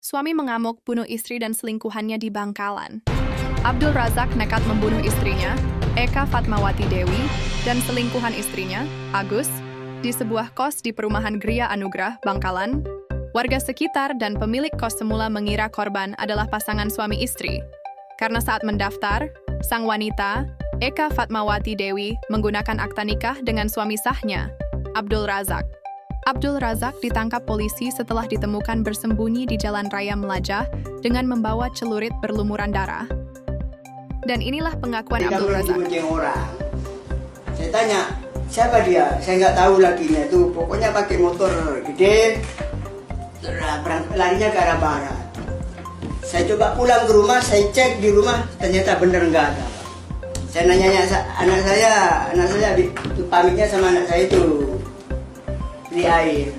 Suami mengamuk bunuh istri dan selingkuhannya di Bangkalan. Abdul Razak nekat membunuh istrinya, Eka Fatmawati Dewi, dan selingkuhan istrinya, Agus, di sebuah kos di perumahan Gria Anugrah, Bangkalan. Warga sekitar dan pemilik kos semula mengira korban adalah pasangan suami istri. Karena saat mendaftar, sang wanita, Eka Fatmawati Dewi, menggunakan akta nikah dengan suami sahnya, Abdul Razak. Abdul Razak ditangkap polisi setelah ditemukan bersembunyi di Jalan Raya Melajah dengan membawa celurit berlumuran darah. Dan inilah pengakuan Abdul Razak. Orang. Saya tanya, siapa dia? Saya nggak tahu lakinya itu. Pokoknya pakai motor gede, larinya ke arah barat. Saya coba pulang ke rumah, saya cek di rumah, ternyata bener nggak ada. Saya nanya anak saya pamitnya sama anak saya itu di air.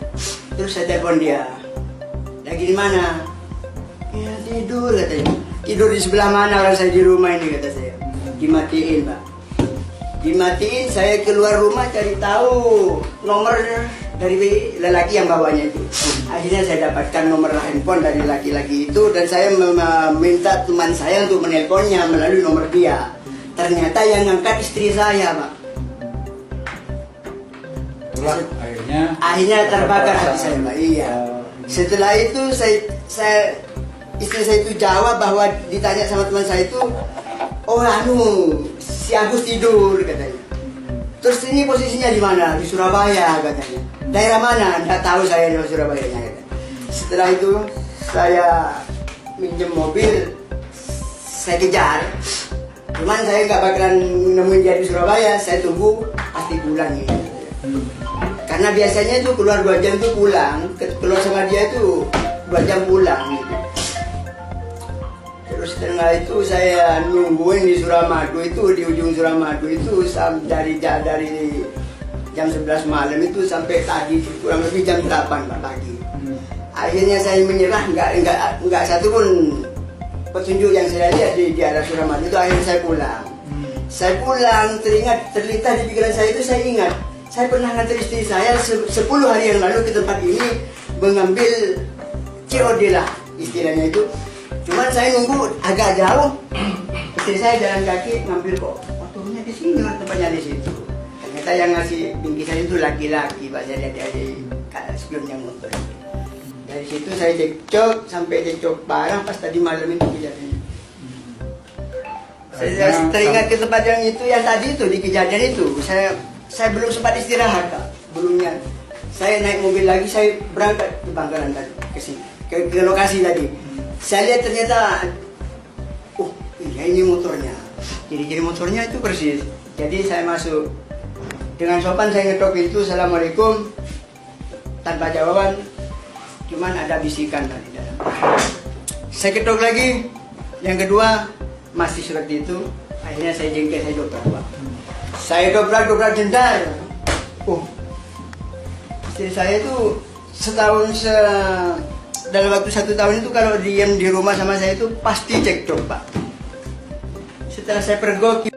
Terus saya telepon dia, lagi di mana? Ya tidur katanya. Tidur di sebelah mana orang saya di rumah ini, kata saya. Dimatiin Pak. Dimatiin, saya keluar rumah cari tahu nomor dari lelaki yang bawanya itu. Akhirnya saya dapatkan nomor handphone dari laki-laki itu dan saya meminta teman saya untuk menelponnya melalui nomor dia. Ternyata yang ngangkat istri saya Pak. Akhirnya terbakar hati saya Pak. Iya. Setelah itu istri saya itu jawab bahwa ditanya sama teman saya itu, oh si Agus tidur katanya. Terus ini posisinya di mana? Di Surabaya katanya. Daerah mana? Nggak tahu saya di Surabaya katanya. Setelah itu saya minjem mobil, saya kejar. Cuman saya nggak bakalan nemuin dia di Surabaya. Saya tunggu pasti pulang ya. Karena biasanya itu keluar 2 jam tuh pulang. Keluar sama dia itu 2 jam pulang gitu. Terus setelah itu saya nungguin di Suramadu itu, di ujung Suramadu itu dari jam 11 malam itu sampai tadi kurang lebih jam 8 pagi. Akhirnya saya menyerah, nggak satu pun petunjuk yang saya lihat di arah Suramadu itu. Akhirnya saya pulang. Saya pulang, terlintas di pikiran saya itu, saya ingat saya pernah ngantar istri saya 10 hari yang lalu ke tempat ini mengambil COD lah istilahnya itu. Cuman saya nunggu agak jauh, istri saya jalan kaki ngambil kok motornya di sini, tempatnya di situ. Ternyata yang ngasih bingkisan itu laki-laki, Pak. Saya lihat ada sebelumnya motor. Dari situ saya cekcok sampai cekcok parah pas tadi malam itu kejadiannya. Saya teringat ke tempat yang tadi itu di kejadian itu. Saya belum sempat istirahat Kak. Belumnya saya naik mobil lagi, saya berangkat ke Bangkalan tadi ke sini, ke lokasi tadi. Saya lihat ternyata, iya ini motornya. Ciri-ciri motornya itu persis. Jadi saya masuk dengan sopan, saya ngetok pintu, assalamualaikum, tanpa jawaban. Cuman ada bisikan di dalam. Saya ketok lagi, yang kedua masih seperti itu. Akhirnya saya jengkel, saya dobrak. Saya dobrak jendar. Istri saya itu dalam waktu 1 tahun itu kalau diam di rumah sama saya itu pasti cekcok Pak. Setelah saya pergoki